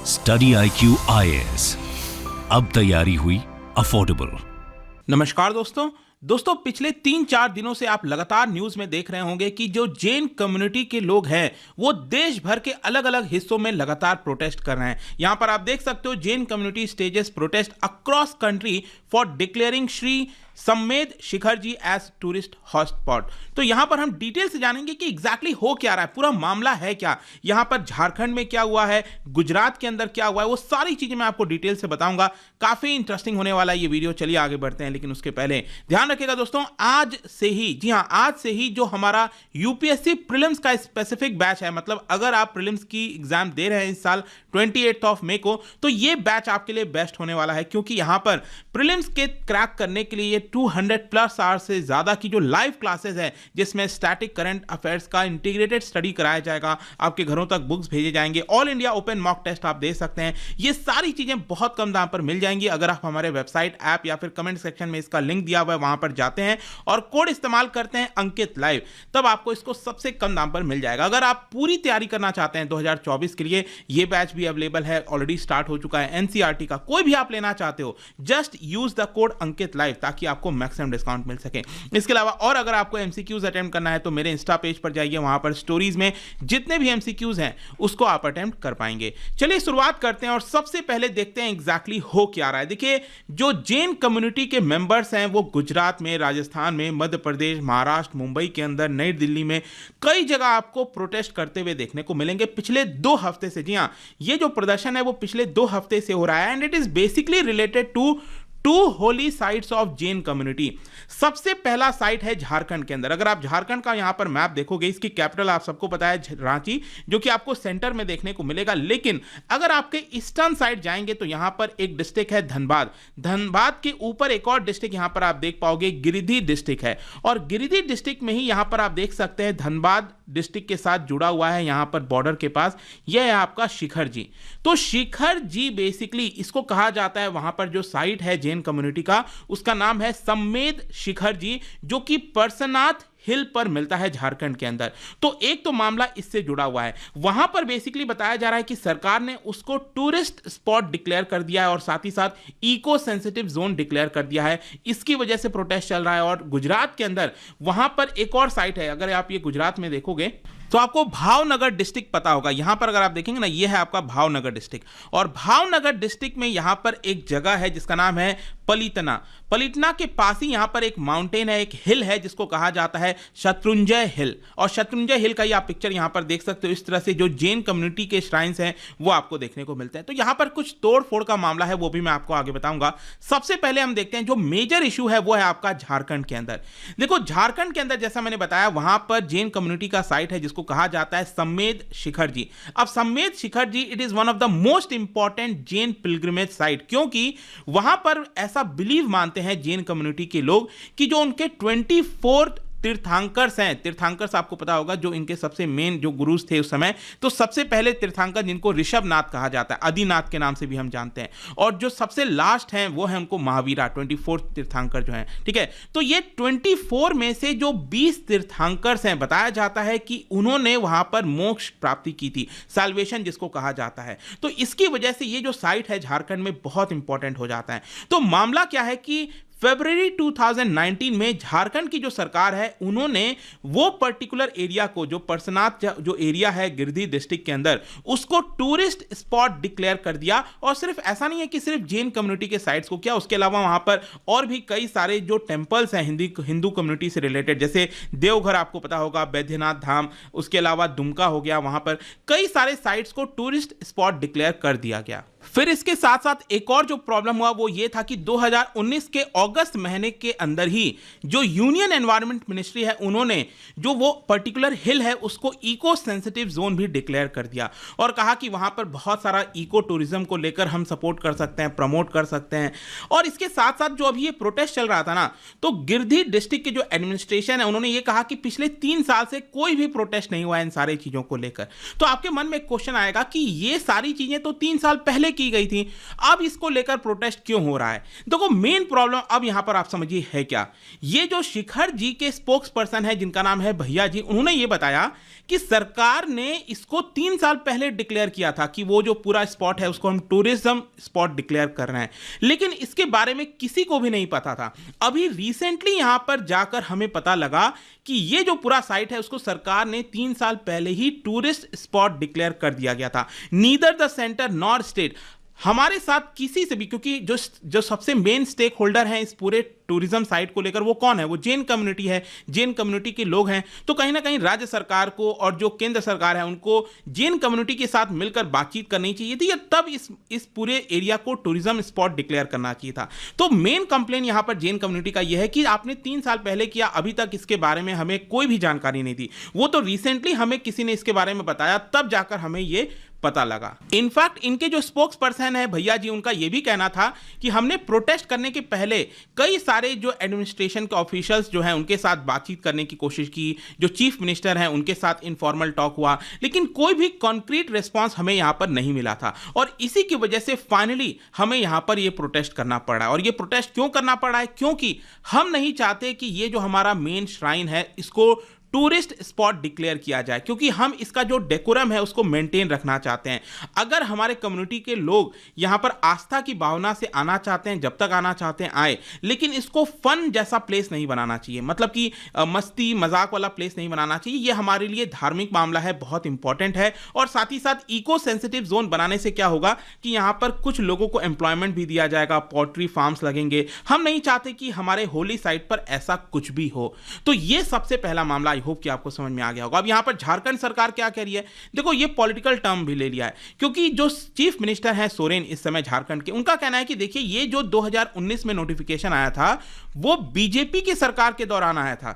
Study IQ IAS, अब तैयारी हुई अफोर्डेबल। नमस्कार दोस्तों पिछले 3-4 दिनों से आप लगातार न्यूज में देख रहे होंगे कि जो जैन कम्युनिटी के लोग हैं वो देश भर के अलग अलग हिस्सों में लगातार प्रोटेस्ट कर रहे हैं। यहां पर आप देख सकते हो Jain community stages protest across country for declaring Shri Sammed Shikhar ji as tourist hotspot. तो यहां पर हम डिटेल से जानेंगे कि एग्जैक्टली हो क्या रहा है, पूरा मामला है क्या, यहां पर झारखंड में क्या हुआ है, गुजरात के अंदर क्या हुआ है, वो सारी चीजें मैं आपको डिटेल से बताऊंगा। काफी इंटरेस्टिंग होने वाला है ये वीडियो। चलिए आगे बढ़ते हैं, लेकिन उसके पहले ध्यान रखिएगा दोस्तों, आज से ही, जी हां, आज से ही जो हमारा यूपीएससी प्रीलिम्स का स्पेसिफिक बैच है, मतलब अगर आप प्रीलिम्स की एग्जाम दे रहे हैं इस साल 28 मई को, तो ये बैच आपके लिए बेस्ट होने वाला है, क्योंकि यहां पर प्रीलिम्स के क्रैक करने के लिए 200+ आवर से ज्यादा की जो लाइव क्लासेस है, जिसमें स्टैटिक करंट अफेयर्स का इंटीग्रेटेड स्टडी कराया जाएगा, आपके घरों तक बुक्स भेजे जाएंगे, all India open mock test आप दे सकते हैं। ये सारी चीजें बहुत कम दाम पर मिल जाएंगी। अगर आप हमारे वेबसाइट, ऐप या फिर कमेंट सेक्शन में इसका लिंक दिया हुआ है, वहां पर जाते हैं और कोड इस्तेमाल करते हैं अंकित लाइव, तब आपको इसको सबसे कम दाम पर मिल जाएगा। अगर आप पूरी तैयारी करना चाहते हैं 2024 के लिए, ये बैच भी अवेलेबल है, ऑलरेडी स्टार्ट हो चुका है। एनसीईआरटी का कोई भी आप लेना चाहते हो, just use the code Ankit live ताकि आपको मैक्सिमम डिस्काउंट मिल सके। इसके अलावा और अगर आपको एमसीक्यूज अटेम्प्ट करना है तो मेरे इंस्टा पेज पर जाइए, वहां पर स्टोरीज में जितने भी एमसीक्यूज हैं उसको आप अटेम्प्ट कर पाएंगे। चलिए शुरुआत करते हैं और सबसे पहले देखते हैं एग्जैक्टली हो क्या रहा है। देखिए, जो जैन कम्युनिटी के मेंबर्स हैं वो गुजरात में, राजस्थान में, मध्य प्रदेश, महाराष्ट्र, मुंबई के अंदर, नई दिल्ली में कई जगह आपको प्रोटेस्ट करते हुए देखने को मिलेंगे पिछले 2 हफ्ते से। जी हां, ये जो प्रदर्शन है वो पिछले 2 हफ्ते से हो रहा है and it is basically related to 2 holy sites of Jain community. सबसे पहला साइट है झारखंड के अंदर। अगर आप झारखंड का यहां पर मैप देखोगे, इसकी कैपिटल आप सबको पता है रांची, जो कि आपको सेंटर में देखने को मिलेगा। लेकिन अगर आपके ईस्टर्न साइड जाएंगे तो यहां पर एक डिस्ट्रिक्ट है धनबाद। धनबाद के ऊपर एक और डिस्ट्रिक्ट यहां पर आप देख पाओगे, गिरिडीह डिस्ट्रिक्ट है, और गिरिडीह डिस्ट्रिक्ट में ही यहां पर आप देख सकते हैं धनबाद डिस्ट्रिक्ट के साथ जुड़ा हुआ है, यहां पर बॉर्डर के पास, यह है आपका शिखर जी। तो शिखर जी बेसिकली इसको कहा जाता है, वहां पर जो साइट है जैन कम्युनिटी का, उसका नाम है सम्मेद शिखर जी, जो कि परसनाथ हिल पर मिलता है झारखंड के अंदर। तो एक तो मामला इससे जुड़ा हुआ है। वहां पर बेसिकली बताया जा रहा है कि सरकार ने उसको टूरिस्ट स्पॉट डिक्लेयर कर दिया है और साथ ही साथ इको सेंसिटिव जोन डिक्लेयर कर दिया है। इसकी वजह से प्रोटेस्ट चल रहा है। और गुजरात के अंदर वहां पर एक और साइट है, अगर आप ये गुजरात में देखोगे तो आपको भावनगर डिस्ट्रिक्ट पता होगा। यहां पर अगर आप देखेंगे ना, ये है आपका भावनगर डिस्ट्रिक्ट, और भावनगर डिस्ट्रिक्ट में यहां पर एक जगह है जिसका नाम है पलितना। पलितना के पास ही यहां पर एक माउंटेन है, एक हिल है जिसको कहा जाता है शत्रुंजय हिल। और शत्रुंजय हिल का ये आप पिक्चर यहां पर देख सकते हो। इस तरह से जो जैन कम्युनिटी के श्राइन्स हैं वो आपको देखने को मिलते हैं। तो यहां पर कुछ तोड़ फोड़ का मामला है, वो भी मैं आपको आगे बताऊंगा। सबसे पहले हम देखते हैं जो मेजर इशू है वो है आपका झारखंड के अंदर। देखो, झारखंड के अंदर जैसा मैंने बताया, वहां पर जैन कम्युनिटी का साइट है जिसको कहा जाता है सम्मेद शिखर जी। अब Sammed Shikhar ji it is one of the most important Jain pilgrimage site, क्योंकि वहां पर ऐसा बिलीव मानते हैं जैन कम्युनिटी के लोग कि जो उनके 24 तीर्थंकर्स हैं, तीर्थंकर्स आपको पता होगा जो इनके सबसे मेन जो गुरुज थे उस समय, तो सबसे पहले तीर्थंकर जिनको ऋषभनाथ कहा जाता है, आदिनाथ के नाम से भी हम जानते हैं, और जो सबसे लास्ट हैं वो है उनको महावीरा, 24 तीर्थंकर जो हैं, ठीक है। तो ये 24 में से जो 20 तीर्थंकर्स हैं, बताया जाता है कि उन्होंने वहां पर मोक्ष प्राप्ति की थी, साल्वेशन जिसको कहा जाता है। तो इसकी वजह से ये जो साइट है झारखंड में बहुत इंपॉर्टेंट हो जाता है। तो मामला क्या है कि फरवरी 2019 में झारखंड की जो सरकार है, उन्होंने वो पर्टिकुलर एरिया को, जो परसनाथ जो एरिया है गिरिडीह डिस्ट्रिक्ट के अंदर, उसको टूरिस्ट स्पॉट डिक्लेयर कर दिया। और सिर्फ ऐसा नहीं है कि सिर्फ जैन कम्युनिटी के साइट्स को, क्या उसके अलावा वहां पर और भी कई सारे जो टेंपल्स हैं हिंदू कम्युनिटी से रिलेटेड, जैसे देवघर आपको पता होगा, बैद्यनाथ धाम, उसके अलावा दुमका हो गया, वहां पर कई सारे साइट्स को टूरिस्ट स्पॉट डिक्लेयर कर दिया गया। फिर इसके साथ साथ एक और जो प्रॉब्लम हुआ वो ये था कि 2019 के अगस्त महीने के अंदर ही जो यूनियन एनवायरनमेंट मिनिस्ट्री है, उन्होंने जो वो पर्टिकुलर हिल है उसको इको सेंसिटिव जोन भी डिक्लेयर कर दिया और कहा कि वहां पर बहुत सारा इको टूरिज्म को लेकर हम सपोर्ट कर सकते हैं, प्रमोट कर सकते हैं। और इसके साथ साथ जो अभी ये प्रोटेस्ट चल रहा था ना, तो गिरिडीह डिस्ट्रिक्ट के जो एडमिनिस्ट्रेशन है उन्होंने ये कहा कि पिछले 3 साल से कोई भी प्रोटेस्ट नहीं हुआ इन सारी चीजों को लेकर। तो आपके मन में एक क्वेश्चन आएगा कि ये सारी चीजें तो 3 साल पहले की गई थी। अब इसको लेकर प्रोटेस्ट क्यों हो रहा है? देखो मेन प्रॉब्लम अब यहां पर आप समझिए है क्या। ये जो शिखर जी के स्पोक्स पर्सन है जिनका नाम है भैया जी, उन्होंने ये बताया कि सरकार ने इसको 3 साल पहले डिक्लेयर किया था कि वो जो पूरा स्पॉट है उसको हम टूरिज्म स्पॉट डिक्लेयर कर रहे हैं, लेकिन इसके बारे में किसी को भी नहीं पता था। अभी रिसेंटली यहां पर जाकर हमें पता लगा कि ये जो पूरा साइट है उसको सरकार ने 3 साल पहले ही टूरिस्ट स्पॉट डिक्लेयर कर दिया गया था। Neither the centre nor state, हमारे साथ किसी से भी, क्योंकि जो सबसे मेन स्टेक होल्डर हैं इस पूरे टूरिज्म साइट को लेकर वो कौन है? वो जैन कम्युनिटी है, जैन कम्युनिटी के लोग हैं। तो कहीं ना कहीं राज्य सरकार को और जो केंद्र सरकार है उनको जैन कम्युनिटी के साथ मिलकर बातचीत करनी चाहिए थी, या तब इस पूरे एरिया को टूरिज्म स्पॉट डिक्लेयर करना चाहिए था। तो मेन कंप्लेन यहां पर जैन कम्युनिटी का यह है कि आपने 3 साल पहले किया, अभी तक इसके बारे में हमें कोई भी जानकारी नहीं थी। वो तो रिसेंटली हमें किसी ने इसके बारे में बताया, तब जाकर हमें ये पता लगा। इनफैक्ट इनके जो स्पोक्स पर्सन है भैया जी, उनका यह भी कहना था कि हमने प्रोटेस्ट करने के पहले कई सारे जो एडमिनिस्ट्रेशन के ऑफिशियल्स जो हैं उनके साथ बातचीत करने की कोशिश की, जो चीफ मिनिस्टर हैं उनके साथ इनफॉर्मल टॉक हुआ, लेकिन कोई भी कॉन्क्रीट रिस्पांस हमें यहां पर नहीं मिला था। और इसी की वजह से फाइनली हमें यहां पर यह प्रोटेस्ट करना पड़ा। और यह प्रोटेस्ट क्यों करना पड़ा है? क्योंकि हम नहीं चाहते कि ये जो हमारा मेन श्राइन है इसको टूरिस्ट स्पॉट डिक्लेयर किया जाए, क्योंकि हम इसका जो डेकोरम है उसको मेंटेन रखना चाहते हैं। अगर हमारे कम्युनिटी के लोग यहां पर आस्था की भावना से आना चाहते हैं, जब तक आना चाहते हैं आए, लेकिन इसको फन जैसा प्लेस नहीं बनाना चाहिए, मतलब कि मस्ती मजाक वाला प्लेस नहीं बनाना चाहिए। यह हमारे लिए धार्मिक मामला है, बहुत इंपॉर्टेंट है। और साथ ही साथ इको सेंसिटिव जोन बनाने से क्या होगा कि यहां पर कुछ लोगों को एम्प्लॉयमेंट भी दिया जाएगा, पोल्ट्री फार्म्स लगेंगे। हम नहीं चाहते कि हमारे होली साइट पर ऐसा कुछ भी हो। तो यह सबसे पहला मामला, होप कि आपको समझ में आ गया होगा। अब यहां पर झारखंड सरकार क्या कह रही है? देखो ये पॉलिटिकल टर्म भी ले लिया है, क्योंकि जो चीफ मिनिस्टर हैं सोरेन इस समय झारखंड के, उनका कहना है कि देखिए ये जो 2019 में नोटिफिकेशन आया था वो बीजेपी की सरकार के दौरान आया था।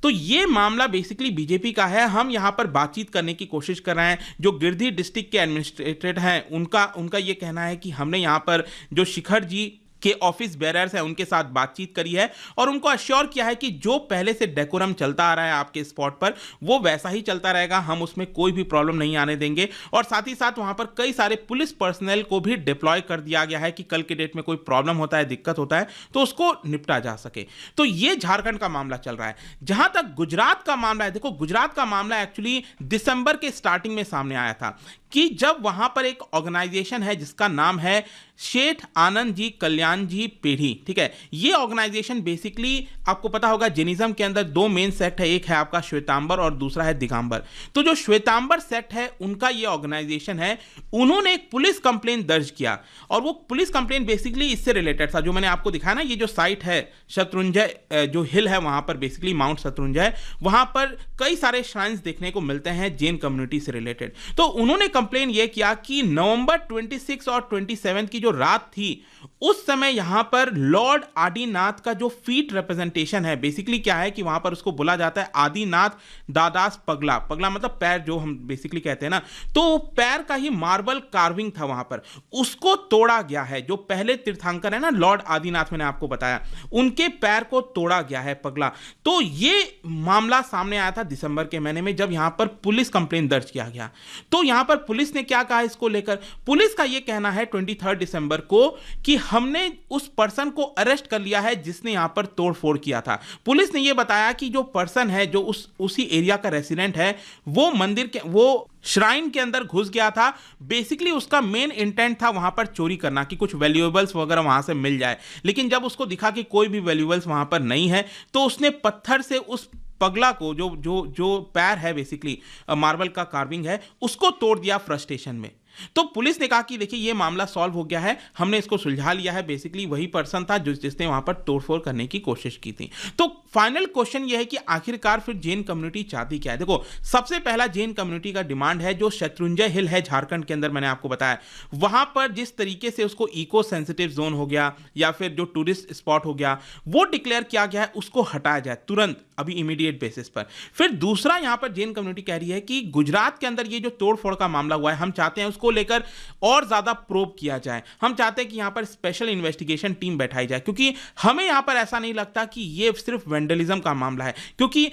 तो ये मामला बेसिकली बीजेपी का है। हम यहां पर बातचीत करने की कोशिश कर रहे हैं। जो गिरधी डिस्ट्रिक्ट के एडमिनिस्ट्रेटर हैं उनका ये कहना है कि हमने यहां पर जो शिखर जी के ऑफिस बेरर्स हैं उनके साथ बातचीत करी है और उनको अश्योर किया है कि जो पहले से डेकोरम चलता आ रहा है आपके स्पॉट पर वो वैसा ही चलता रहेगा, हम उसमें कोई भी प्रॉब्लम नहीं आने देंगे। और साथ ही साथ वहां पर कई सारे पुलिस पर्सनल को भी डिप्लॉय कर दिया गया है कि कल के डेट में कोई प्रॉब्लम होता है, दिक्कत होता है तो उसको निपटा जा सके। तो ये झारखंड का मामला चल रहा है। जहां तक गुजरात का मामला है, देखो गुजरात का मामला एक्चुअली दिसंबर के स्टार्टिंग में सामने आया था कि जब वहां पर एक ऑर्गेनाइजेशन है जिसका नाम है शेठ आनंद जी कल्याण जी पेढ़ी, ठीक है। ये ऑर्गेनाइजेशन बेसिकली आपको पता होगा जैनिज्म के अंदर 2 मेन सेक्ट है, एक है आपका श्वेतांबर और दूसरा है दिगंबर। तो जो श्वेतांबर सेक्ट है उनका ये ऑर्गेनाइजेशन है, उन्होंने एक पुलिस कंप्लेंट दर्ज किया और वो पुलिस कंप्लेंट बेसिकली इससे रिलेटेड था जो मैंने आपको दिखाया ना, ये जो साइट है शत्रुंजय जो हिल है वहां पर बेसिकली माउंट शत्रुंजय, वहां पर कई सारे श्राइन्स देखने को मिलते हैं जैन कम्युनिटी से रिलेटेड। तो उन्होंने कंप्लेन यह किया कि नवंबर 26 और 27 की जो रात थी उस समय यहां पर लॉर्ड आदिनाथ का जो फीट रिप्रेजेंटेशन है, बेसिकली क्या है कि वहां पर उसको बोला जाता है आदिनाथ दादास पगला, पगला मतलब पैर जो हम बेसिकली कहते हैं ना, तो पैर का ही मार्बल कार्विंग था वहां पर, उसको तोड़ा गया है। जो पहले तीर्थंकर है ना लॉर्ड आदिनाथ, मैंने आपको बताया, उनके पैर को तोड़ा गया है पगला। तो ये मामला सामने आया था दिसंबर के महीने में जब यहां पर पुलिस कंप्लेंट दर्ज किया गया। तो यहां पर पुलिस ने क्या कहा इसको लेकर? पुलिस का यह कहना है 23 दिसंबर को कि हमने उस पर्सन को अरेस्ट कर लिया है जिसने यहां पर तोड़फोड़ किया था। पुलिस ने यह बताया कि जो पर्सन है जो उसी एरिया का रेसिडेंट है वो मंदिर के वो श्राइन के अंदर घुस गया था। बेसिकली उसका मेन इंटेंट था वहां पर चोरी करना कि कुछ वैल्यूएबल्स वगैरह वहां से मिल जाए, लेकिन जब उसको दिखा कि कोई भी वैल्यूएबल्स वहां पर नहीं है तो उसने पत्थर से उस पगला को जो पैर है बेसिकली मार्बल का कार्विंग है उसको तोड़ दिया फ्रस्ट्रेशन में। तो पुलिस ने कहा कि देखिए ये मामला सॉल्व हो गया है, हमने इसको सुलझा लिया है। बेसिकली वही पर्सन था जिसने वहां पर तोड़फोड़ करने की कोशिश की थी। तो फाइनल क्वेश्चन ये है कि आखिरकार फिर जैन कम्युनिटी चाहती क्या है? देखो सबसे पहला जैन कम्युनिटी का डिमांड है जो शत्रुंजय हिल है झारखंड के अंदर, मैंने आपको बताया वहां पर जिस तरीके से उसको इको सेंसिटिव जोन हो गया या फिर जो टूरिस्ट स्पॉट हो गया वो डिक्लेयर किया गया है, उसको हटाया जाए तुरंत अभी इमीडिएट बेसिस पर। फिर दूसरा यहां पर जैन कम्युनिटी कह रही है कि गुजरात के अंदर ये जो तोड़फोड़ का मामला हुआ है हम चाहते हैं उसको लेकर और ज्यादा प्रोब किया जाए। हम चाहते हैं कि यहां पर स्पेशल इन्वेस्टिगेशन टीम बैठाई जाए, क्योंकि हमें यहां पर ऐसा नहीं लगता कि ये सिर्फ वेंडलिज्म का मामला है। क्योंकि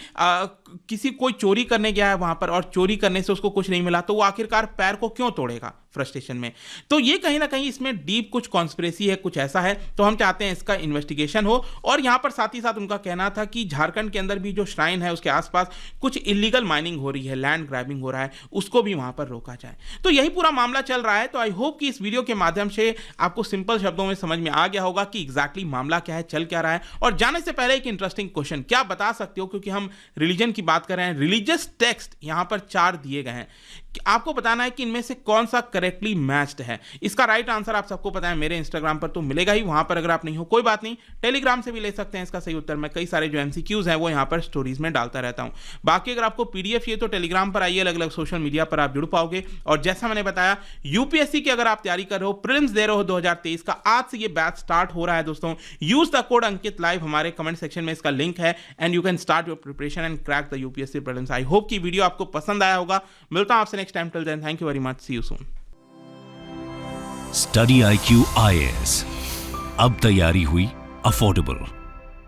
किसी कोई चोरी करने गया है वहां पर और चोरी करने से उसको कुछ नहीं मिला, तो वो आखिरकार पैर को क्यों तोड़ेगा फ्रस्ट्रेशन में? तो ये कहीं ना कहीं इसमें डीप कुछ कॉन्स्पिरेसी है, कुछ ऐसा है। तो हम चाहते हैं इसका इन्वेस्टिगेशन हो। और यहाँ पर साथ ही साथ उनका कहना था कि झारखंड के अंदर भी जो श्राइन है उसके आसपास कुछ इलीगल माइनिंग हो रही है, लैंड ग्रैबिंग हो रहा है, उसको भी वहां पर रोका जाए। तो यही पूरा मामला चल रहा है। तो आई होप कि इस वीडियो के माध्यम से आपको सिंपल शब्दों में समझ में आ गया होगा कि एग्जैक्टली मामला क्या है, चल क्या रहा है। और जाने से पहले एक इंटरेस्टिंग क्वेश्चन, क्या बता सकते हो, क्योंकि हम रिलीजन की बात कर रहे हैं, रिलीजियस टेक्स्ट यहां पर 4 दिए गए हैं, आपको बताना है कि इनमें से कौन सा करेक्टली मैच्ड है। इसका राइट आंसर आप सबको पता है, मेरे इंस्टाग्राम पर तो मिलेगा ही, वहां पर अगर आप नहीं हो कोई बात नहीं, टेलीग्राम से भी ले सकते हैं इसका सही उत्तर। मैं कई सारे जो एमसीक्यूज हैं वो यहां पर स्टोरीज में डालता रहता हूं। बाकी अगर आपको पीडीएफ चाहिए तो टेलीग्राम पर आइए, अलग अलग सोशल मीडिया पर आप जुड़ पाओगे। और जैसा मैंने बताया, यूपीएससी की अगर आप तैयारी कर रहे हो, प्रीलिम्स दे रहे हो 2023 का, आज से ये बैच स्टार्ट हो रहा है दोस्तों। Use the code Ankit live, हमारे कमेंट सेक्शन में इसका लिंक है, and you can start your preparation and crack the UPSC prelims. I hope कि वीडियो आपको पसंद आया होगा। मिलता हूं आपसे next time. Till then, thank you very much, see you soon. Study IQ IAS, अब तैयारी हुई अफोर्डेबल।